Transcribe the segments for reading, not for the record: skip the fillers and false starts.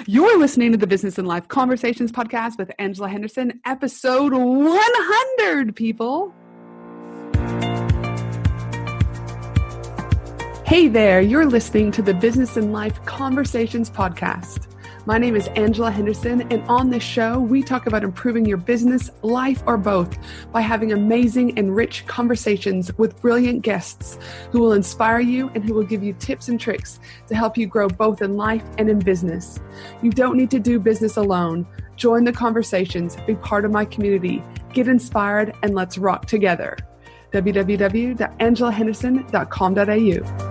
You're listening to the Business and Life Conversations podcast with Angela Henderson, episode 100, people. Hey there, you're listening to the Business and Life Conversations podcast. My name is Angela Henderson, and on this show, we talk about improving your business, life, or both by having amazing and rich conversations with brilliant guests who will inspire you and who will give you tips and tricks to help you grow both in life and in business. You don't need to do business alone. Join the conversations, be part of my community, get inspired, and let's rock together. www.angelahenderson.com.au.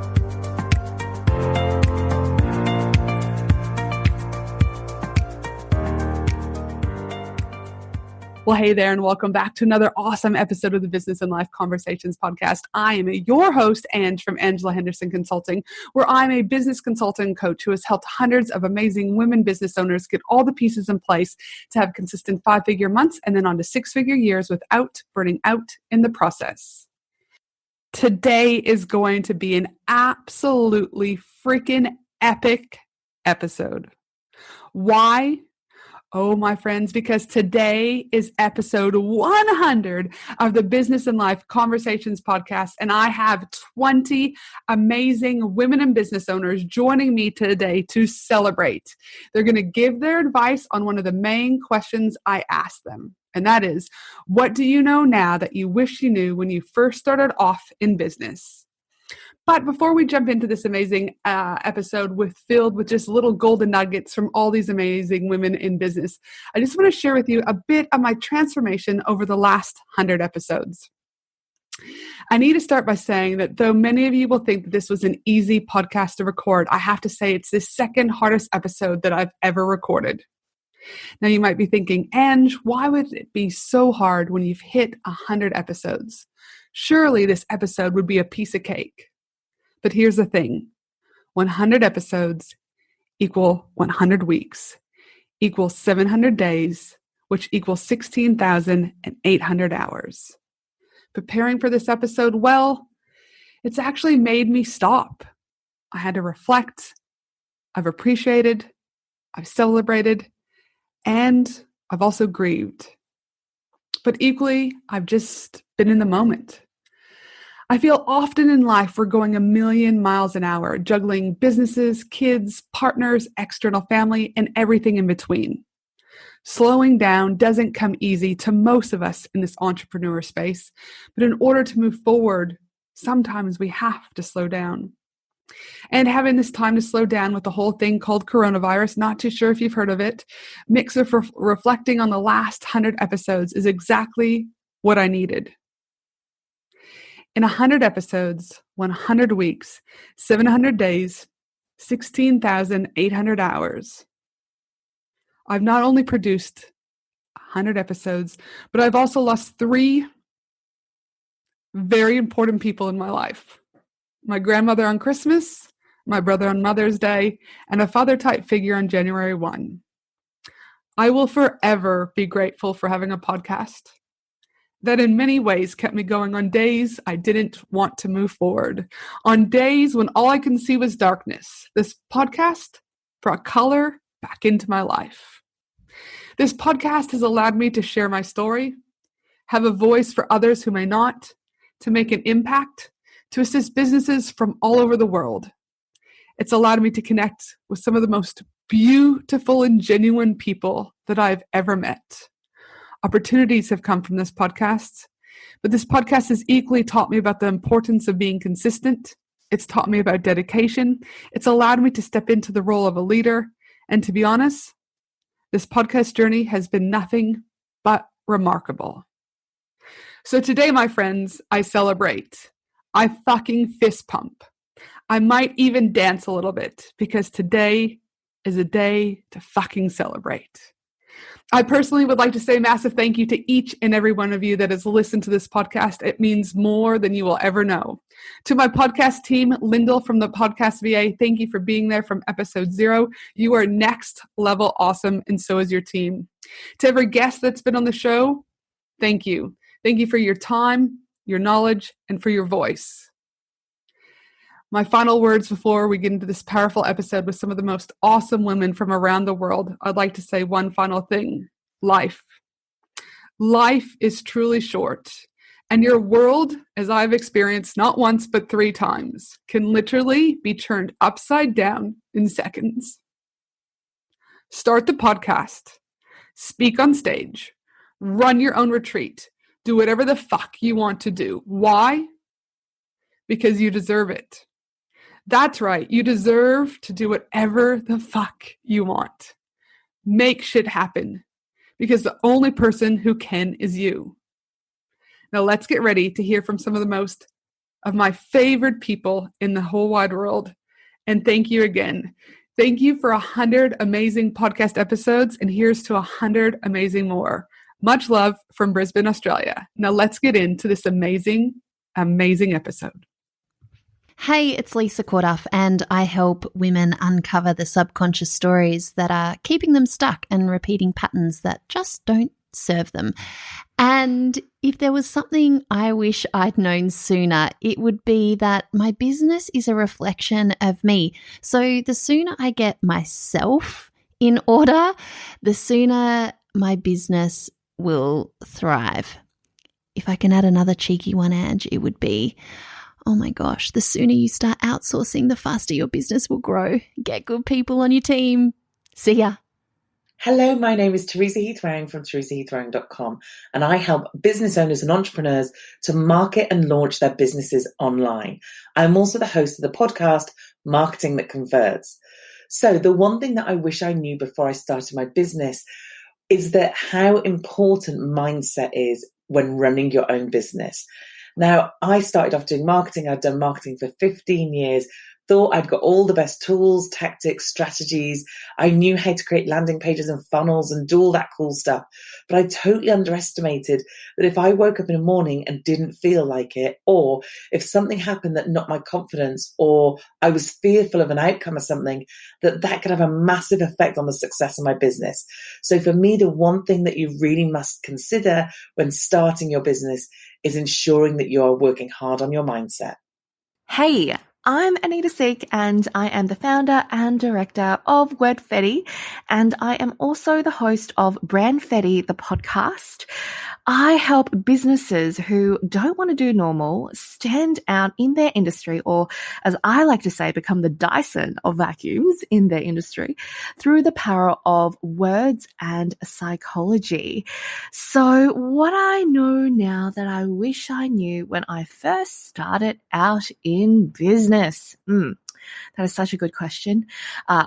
Well, hey there, and welcome back to another awesome episode of the Business and Life Conversations podcast. I am your host, Ange, from Angela Henderson Consulting, where I'm a business consultant coach who has helped hundreds of amazing women business owners get all the pieces in place to have consistent 5-figure months and then on to 6-figure years without burning out in the process. Today is going to be an absolutely freaking epic episode. Why? Oh, my friends, because today is episode 100 of the Business and Life Conversations podcast, and I have 20 amazing women and business owners joining me today to celebrate. They're going to give their advice on one of the main questions I asked them, and that is, what do you know now that you wish you knew when you first started off in business? But before we jump into this amazing episode filled with just little golden nuggets from all these amazing women in business, I just want to share with you a bit of my transformation over the last 100 episodes. I need to start by saying that though many of you will think that this was an easy podcast to record, I have to say it's the second hardest episode that I've ever recorded. Now you might be thinking, Ange, why would it be so hard when you've hit 100 episodes? Surely this episode would be a piece of cake. But here's the thing, 100 episodes equal 100 weeks, equals 700 days, which equals 16,800 hours. Preparing for this episode, well, it's actually made me stop. I had to reflect, I've appreciated, I've celebrated, and I've also grieved. But equally, I've just been in the moment. I feel often in life we're going a million miles an hour, juggling businesses, kids, partners, external family, and everything in between. Slowing down doesn't come easy to most of us in this entrepreneur space, but in order to move forward, sometimes we have to slow down. And having this time to slow down with the whole thing called coronavirus, not too sure if you've heard of it, mix of reflecting on the last 100 episodes is exactly what I needed. In 100 episodes, 100 weeks, 700 days, 16,800 hours, I've not only produced 100 episodes, but I've also lost 3 very important people in my life. My grandmother on Christmas, my brother on Mother's Day, and a father-type figure on January 1. I will forever be grateful for having a podcast that in many ways kept me going on days I didn't want to move forward, on days when all I could see was darkness. This podcast brought color back into my life. This podcast has allowed me to share my story, have a voice for others who may not, to make an impact, to assist businesses from all over the world. It's allowed me to connect with some of the most beautiful and genuine people that I've ever met. Opportunities have come from this podcast, but this podcast has equally taught me about the importance of being consistent. It's taught me about dedication. It's allowed me to step into the role of a leader. And to be honest, this podcast journey has been nothing but remarkable. So today, my friends, I celebrate. I fucking fist pump. I might even dance a little bit because today is a day to fucking celebrate. I personally would like to say a massive thank you to each and every one of you that has listened to this podcast. It means more than you will ever know. To my podcast team, Lyndall from the Podcast VA, thank you for being there from episode 0. You are next level awesome, and so is your team. To every guest that's been on the show, thank you. Thank you for your time, your knowledge, and for your voice. My final words before we get into this powerful episode with some of the most awesome women from around the world. I'd like to say one final thing. Life. Life is truly short. And your world, as I've experienced not once but 3 times, can literally be turned upside down in seconds. Start the podcast. Speak on stage. Run your own retreat. Do whatever the fuck you want to do. Why? Because you deserve it. That's right. You deserve to do whatever the fuck you want. Make shit happen. Because the only person who can is you. Now let's get ready to hear from some of the most of my favorite people in the whole wide world. And thank you again. Thank you for 100 amazing podcast episodes, and here's to 100 amazing more. Much love from Brisbane, Australia. Now let's get into this amazing, amazing episode. Hey, it's Lisa Corduff, and I help women uncover the subconscious stories that are keeping them stuck and repeating patterns that just don't serve them. And if there was something I wish I'd known sooner, it would be that my business is a reflection of me. So the sooner I get myself in order, the sooner my business will thrive. If I can add another cheeky one, Ange, it would be, oh my gosh, the sooner you start outsourcing, the faster your business will grow. Get good people on your team. See ya. Hello, my name is Teresa Heath-Waring from teresaheathwaring.com, and I help business owners and entrepreneurs to market and launch their businesses online. I'm also the host of the podcast, Marketing That Converts. So the one thing that I wish I knew before I started my business is that how important mindset is when running your own business. Now, I started off doing marketing. I'd done marketing for 15 years, thought I'd got all the best tools, tactics, strategies. I knew how to create landing pages and funnels and do all that cool stuff. But I totally underestimated that if I woke up in the morning and didn't feel like it, or if something happened that knocked my confidence, or I was fearful of an outcome or something, that could have a massive effect on the success of my business. So for me, the one thing that you really must consider when starting your business is ensuring that you are working hard on your mindset. Hey, I'm Anita Seek, and I am the founder and director of Wordfetti, and I am also the host of Brandfetti, the podcast. I help businesses who don't want to do normal stand out in their industry, or as I like to say, become the Dyson of vacuums in their industry through the power of words and psychology. So what I know now that I wish I knew when I first started out in business. That is such a good question.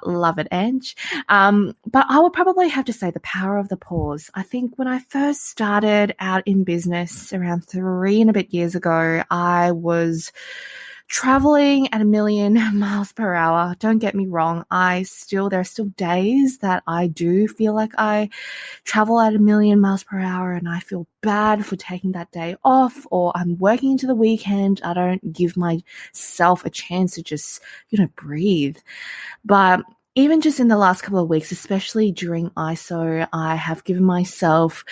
Love it, Ange. But I would probably have to say the power of the pause. I think when I first started out in business around 3 and a bit years ago, I was traveling at 1,000,000 miles per hour. Don't get me wrong. There are still days that I do feel like I travel at 1,000,000 miles per hour and I feel bad for taking that day off, or I'm working into the weekend. I don't give myself a chance to just, breathe. But even just in the last couple of weeks, especially during ISO, I have given myself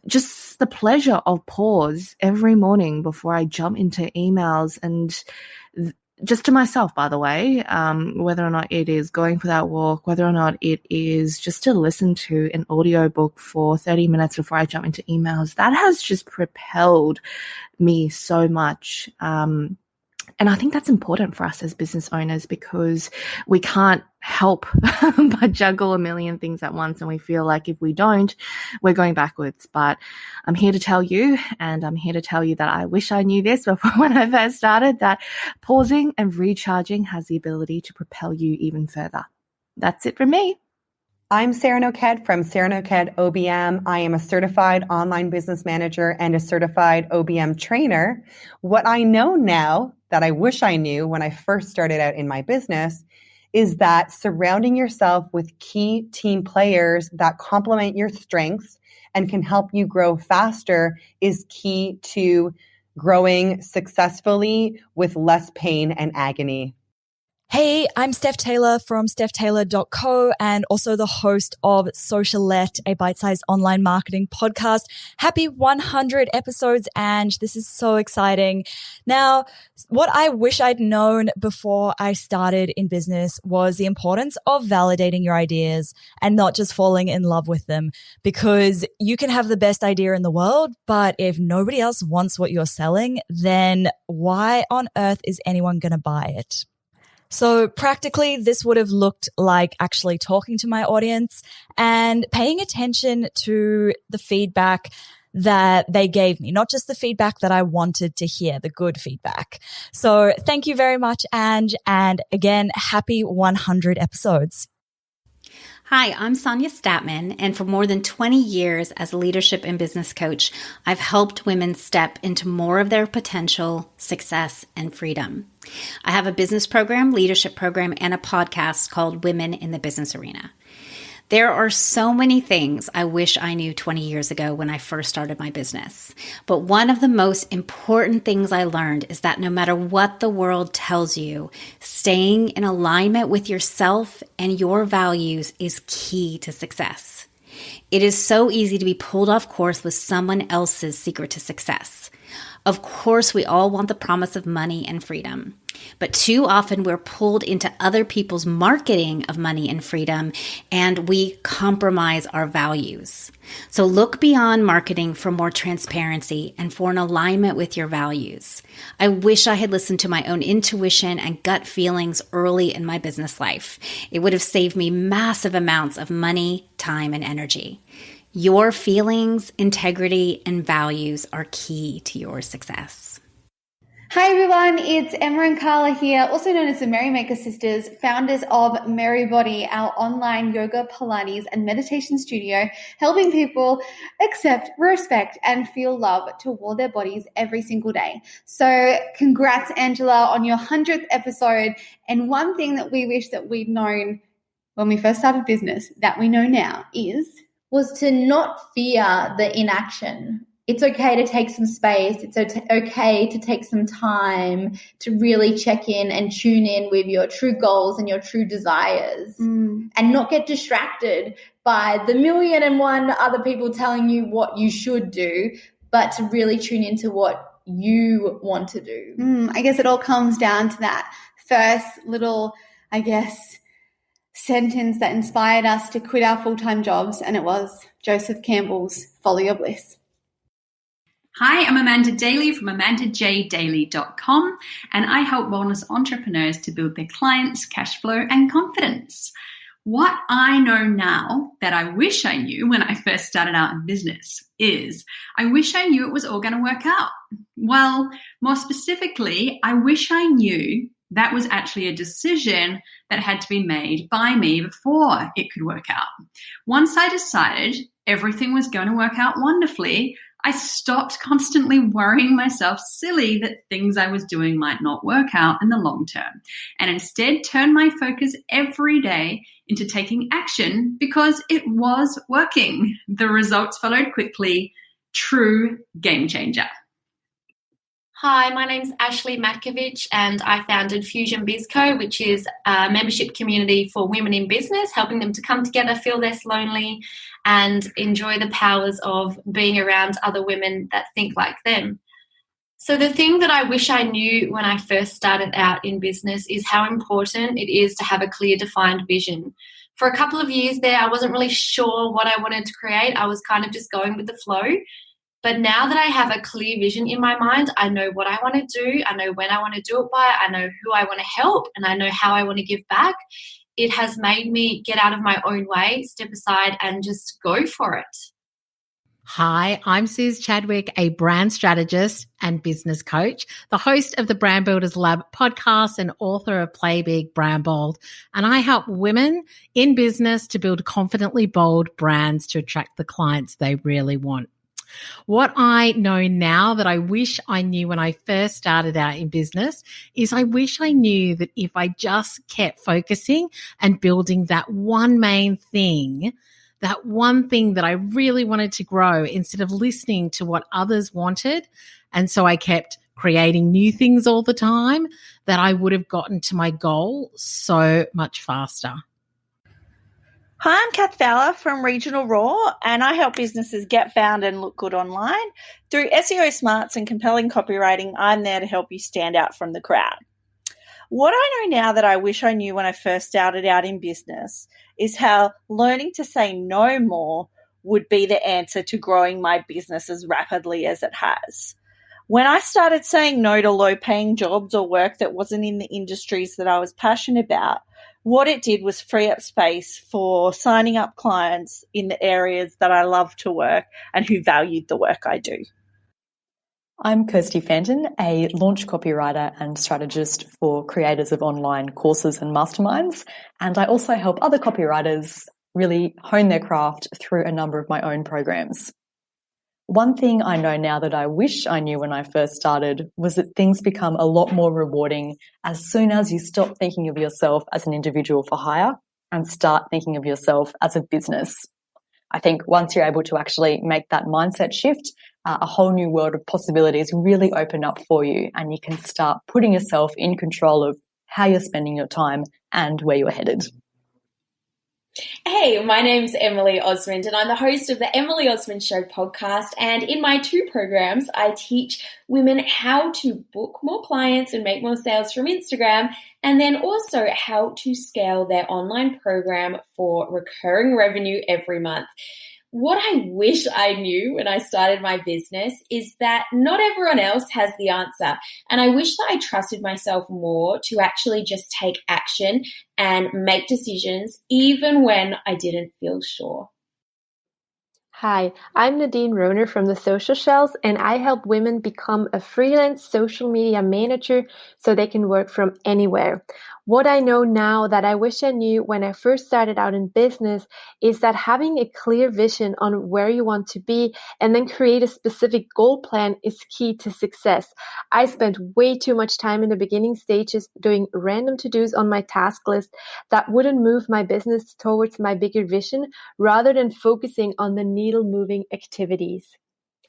just the pleasure of pause every morning before I jump into emails, and just to myself, by the way, whether or not it is going for that walk, whether or not it is just to listen to an audiobook for 30 minutes before I jump into emails, that has just propelled me so much. And I think that's important for us as business owners, because we can't help but juggle 1,000,000 things at once. And we feel like if we don't, we're going backwards. But I'm here to tell you, and I'm here to tell you that I wish I knew this before when I first started, that pausing and recharging has the ability to propel you even further. That's it from me. I'm Sarah Noked from Sarah Noked OBM. I am a certified online business manager and a certified OBM trainer. What I know now that I wish I knew when I first started out in my business is that surrounding yourself with key team players that complement your strengths and can help you grow faster is key to growing successfully with less pain and agony. Hey, I'm Steph Taylor from stephtaylor.co and also the host of Socialette, a bite-sized online marketing podcast. Happy 100 episodes, and this is so exciting. Now, what I wish I'd known before I started in business was the importance of validating your ideas and not just falling in love with them, because you can have the best idea in the world, but if nobody else wants what you're selling, then why on earth is anyone going to buy it? So practically, this would have looked like actually talking to my audience and paying attention to the feedback that they gave me, not just the feedback that I wanted to hear, the good feedback. So thank you very much, Ange. And again, happy 100 episodes. Hi, I'm Sonia Statman, and for more than 20 years as a leadership and business coach, I've helped women step into more of their potential, success, and freedom. I have a business program, leadership program, and a podcast called Women in the Business Arena. There are so many things I wish I knew 20 years ago when I first started my business. But one of the most important things I learned is that no matter what the world tells you, staying in alignment with yourself and your values is key to success. It is so easy to be pulled off course with someone else's secret to success. Of course, we all want the promise of money and freedom, but too often we're pulled into other people's marketing of money and freedom, and we compromise our values. So look beyond marketing for more transparency and for an alignment with your values. I wish I had listened to my own intuition and gut feelings early in my business life. It would have saved me massive amounts of money, time, and energy. Your feelings, integrity, and values are key to your success. Hi everyone, it's Emma and Carla here, also known as the Merrymaker Sisters, founders of Merrybody, our online yoga, Pilates, and meditation studio, helping people accept, respect, and feel love toward their bodies every single day. So congrats, Angela, on your 100th episode. And one thing that we wish that we'd known when we first started business that we know now was to not fear the inaction. It's okay to take some space. It's okay to take some time to really check in and tune in with your true goals and your true desires and not get distracted by the 1,000,001 other people telling you what you should do, but to really tune into what you want to do. I guess it all comes down to that first little, sentence that inspired us to quit our full-time jobs, and it was Joseph Campbell's Folly or Bliss. Hi, I'm Amanda Daly from amandajdaily.com, and I help wellness entrepreneurs to build their clients' cash flow and confidence. What I know now that I wish I knew when I first started out in business is I wish I knew it was all going to work out. Well, more specifically, I wish I knew that was actually a decision that had to be made by me before it could work out. Once I decided everything was going to work out wonderfully, I stopped constantly worrying myself silly that things I was doing might not work out in the long term, and instead turned my focus every day into taking action because it was working. The results followed quickly. True game changer. Hi, my name's Ashley Matkovich, and I founded Fusion BizCo, which is a membership community for women in business, helping them to come together, feel less lonely, and enjoy the powers of being around other women that think like them. So the thing that I wish I knew when I first started out in business is how important it is to have a clear, defined vision. For a couple of years there, I wasn't really sure what I wanted to create. I was kind of just going with the flow. But now that I have a clear vision in my mind, I know what I want to do, I know when I want to do it by, I know who I want to help, and I know how I want to give back. It has made me get out of my own way, step aside, and just go for it. Hi, I'm Suze Chadwick, a brand strategist and business coach, the host of the Brand Builders Lab podcast and author of Play Big, Brand Bold. And I help women in business to build confidently bold brands to attract the clients they really want. What I know now that I wish I knew when I first started out in business is I wish I knew that if I just kept focusing and building that one main thing, that one thing that I really wanted to grow instead of listening to what others wanted. And so I kept creating new things all the time, that I would have gotten to my goal so much faster. Hi, I'm Kath Fowler from Regional Raw, and I help businesses get found and look good online. Through SEO smarts and compelling copywriting, I'm there to help you stand out from the crowd. What I know now that I wish I knew when I first started out in business is how learning to say no more would be the answer to growing my business as rapidly as it has. When I started saying no to low-paying jobs or work that wasn't in the industries that I was passionate about, what it did was free up space for signing up clients in the areas that I love to work and who valued the work I do. I'm Kirsty Fenton, a launch copywriter and strategist for creators of online courses and masterminds. And I also help other copywriters really hone their craft through a number of my own programs. One thing I know now that I wish I knew when I first started was that things become a lot more rewarding as soon as you stop thinking of yourself as an individual for hire and start thinking of yourself as a business. I think once you're able to actually make that mindset shift, a whole new world of possibilities really open up for you, and you can start putting yourself in control of how you're spending your time and where you're headed. Hey, my name's Emily Osmond, and I'm the host of the Emily Osmond Show podcast. And in my 2 programs, I teach women how to book more clients and make more sales from Instagram, and then also how to scale their online program for recurring revenue every month. What I wish I knew when I started my business is that not everyone else has the answer. And I wish that I trusted myself more to actually just take action and make decisions even when I didn't feel sure. Hi, I'm Nadine Roner from The Social Shells, and I help women become a freelance social media manager so they can work from anywhere. What I know now that I wish I knew when I first started out in business is that having a clear vision on where you want to be and then create a specific goal plan is key to success. I spent way too much time in the beginning stages doing random to-dos on my task list that wouldn't move my business towards my bigger vision rather than focusing on the needle-moving activities.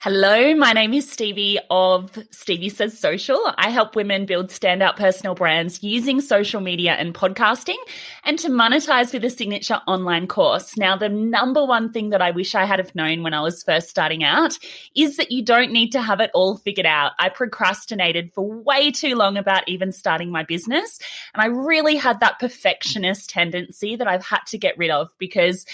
Hello, my name is Stevie of Stevie Says Social. I help women build standout personal brands using social media and podcasting and to monetize with a signature online course. Now, the number one thing that I wish I had have known when I was first starting out is that you don't need to have it all figured out. I procrastinated for way too long about even starting my business, and I really had that perfectionist tendency that I've had to get rid of because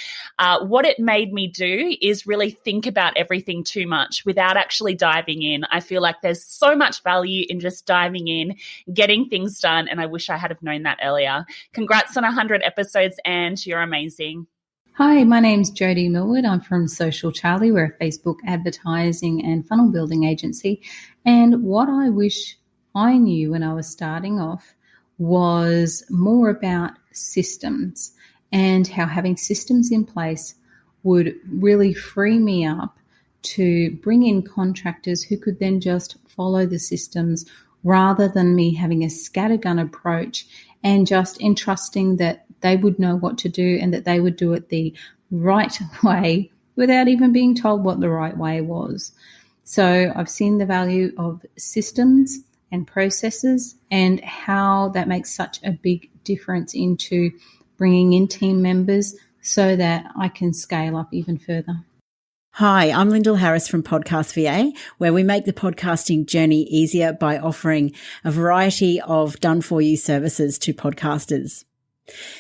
what it made me do is really think about everything too much without actually diving in. I feel like there's so much value in just diving in, getting things done, and I wish I had have known that earlier. Congrats on 100 episodes, and you're amazing. Hi, my name's Jodie Millwood. I'm from Social Charlie. We're a Facebook advertising and funnel building agency. And what I wish I knew when I was starting off was more about systems and how having systems in place would really free me up to bring in contractors who could then just follow the systems rather than me having a scattergun approach and just entrusting that they would know what to do and that they would do it the right way without even being told what the right way was. So I've seen the value of systems and processes and how that makes such a big difference into bringing in team members so that I can scale up even further. Hi, I'm Lyndall Harris from Podcast VA, where we make the podcasting journey easier by offering a variety of done-for-you services to podcasters.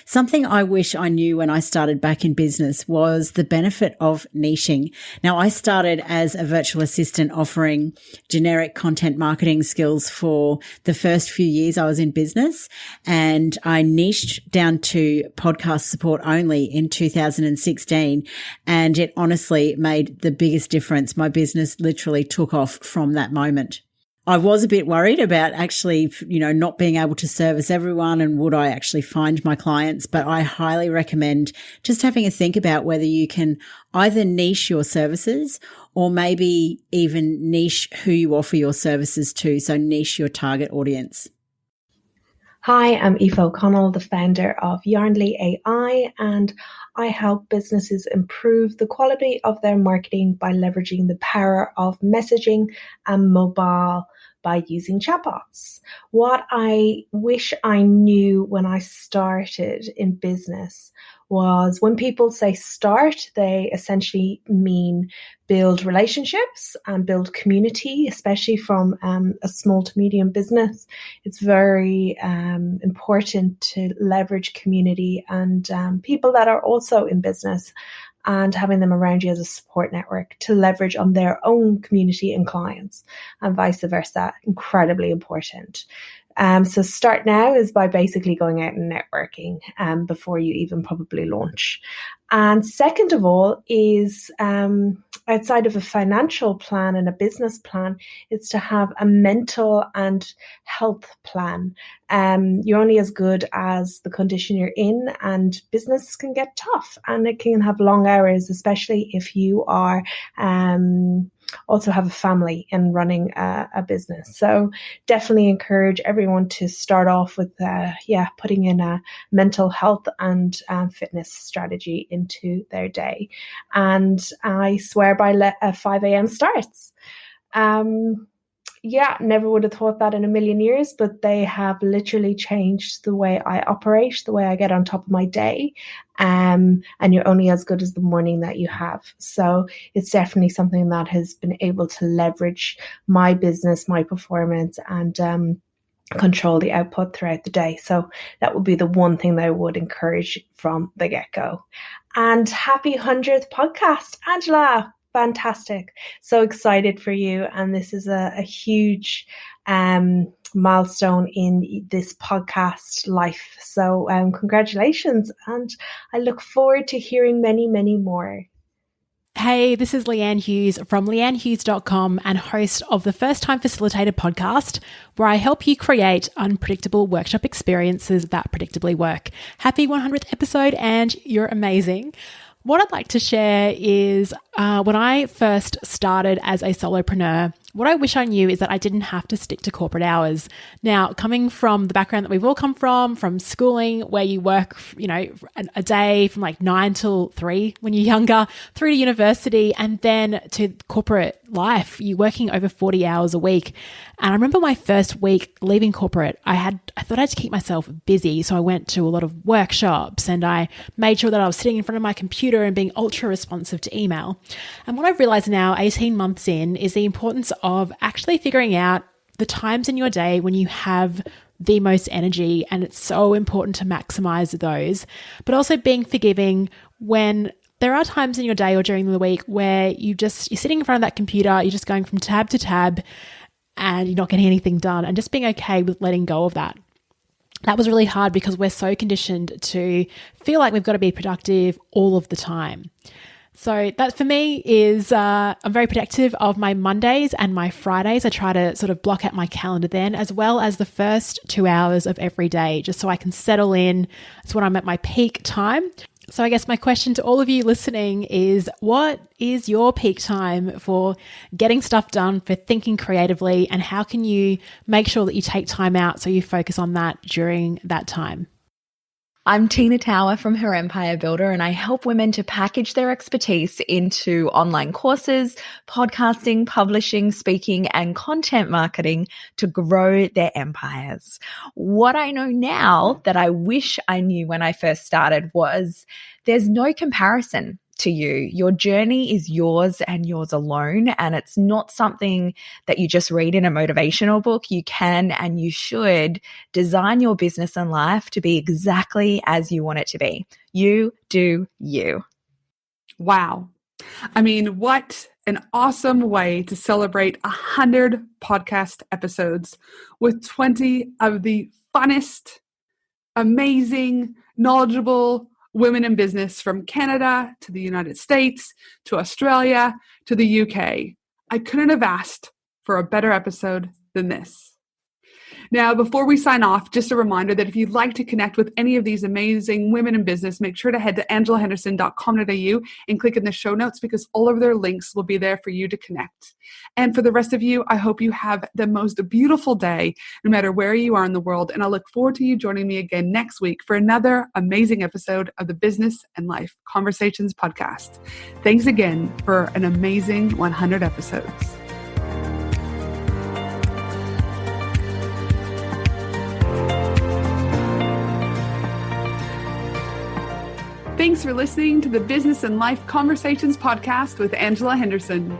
Something I wish I knew when I started back in business was the benefit of niching. Now, I started as a virtual assistant offering generic content marketing skills for the first few years I was in business, and I niched down to podcast support only in 2016, and it honestly made the biggest difference. My business literally took off from that moment. I was a bit worried about actually, not being able to service everyone and would I actually find my clients, but I highly recommend just having a think about whether you can either niche your services or maybe even niche who you offer your services to. So niche your target audience. Hi, I'm Aoife O'Connell, the founder of Yarnly AI, and I help businesses improve the quality of their marketing by leveraging the power of messaging and mobile by using chatbots. What I wish I knew when I started in business was when people say start, they essentially mean build relationships and build community, especially from a small to medium business. It's very important to leverage community and people that are also in business, and having them around you as a support network to leverage on their own community and clients, and vice versa. Incredibly important. So start now is by basically going out and networking before you even probably launch. And second of all is outside of a financial plan and a business plan, it's to have a mental and health plan. You're only as good as the condition you're in, and business can get tough and it can have long hours, especially if you are also have a family and running a business. So definitely encourage everyone to start off with putting in a mental health and fitness strategy into their day. And I swear by 5 a.m. starts. Never would have thought that in a million years, but they have literally changed the way I operate, the way I get on top of my day. And you're only as good as the morning that you have. So it's definitely something that has been able to leverage my business, my performance, and control the output throughout the day. So that would be the one thing that I would encourage from the get-go. And happy 100th podcast, Angela. Fantastic. So excited for you. And this is a huge milestone in this podcast life. So congratulations. And I look forward to hearing many, many more. Hey, this is Leanne Hughes from leannehughes.com and host of the First Time Facilitated podcast, where I help you create unpredictable workshop experiences that predictably work. Happy 100th episode, and you're amazing. What I'd like to share is when I first started as a solopreneur, what I wish I knew is that I didn't have to stick to corporate hours. Now, coming from the background that we've all come from schooling, where you work, a day from like 9 till 3 when you're younger, through to university, and then to corporate life, you're working over 40 hours a week. And I remember my first week leaving corporate, I thought I had to keep myself busy. So I went to a lot of workshops and I made sure that I was sitting in front of my computer and being ultra responsive to email. And what I've realized now, 18 months in, is the importance of actually figuring out the times in your day when you have the most energy. And it's so important to maximize those, but also being forgiving when there are times in your day or during the week where you're sitting in front of that computer, you're just going from tab to tab and you're not getting anything done, and just being okay with letting go of that. That was really hard because we're so conditioned to feel like we've got to be productive all of the time. So that for me is, I'm very protective of my Mondays and my Fridays. I try to sort of block out my calendar then, as well as the first 2 hours of every day, just so I can settle in. It's when I'm at my peak time. So I guess my question to all of you listening is, what is your peak time for getting stuff done, for thinking creatively, and how can you make sure that you take time out so you focus on that during that time? I'm Tina Tower from Her Empire Builder, and I help women to package their expertise into online courses, podcasting, publishing, speaking, and content marketing to grow their empires. What I know now that I wish I knew when I first started was there's no comparison to you. Your journey is yours and yours alone, and it's not something that you just read in a motivational book. You can and you should design your business and life to be exactly as you want it to be. You do you. Wow. I mean, what an awesome way to celebrate 100 podcast episodes with 20 of the funnest, amazing, knowledgeable women in business from Canada to the United States to Australia to the UK. I couldn't have asked for a better episode than this. Now, before we sign off, just a reminder that if you'd like to connect with any of these amazing women in business, make sure to head to angelahenderson.com.au and click in the show notes, because all of their links will be there for you to connect. And for the rest of you, I hope you have the most beautiful day, no matter where you are in the world. And I look forward to you joining me again next week for another amazing episode of the Business and Life Conversations podcast. Thanks again for an amazing 100 episodes. Thanks for listening to the Business and Life Conversations podcast with Angela Henderson.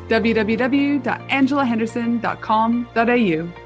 www.angelahenderson.com.au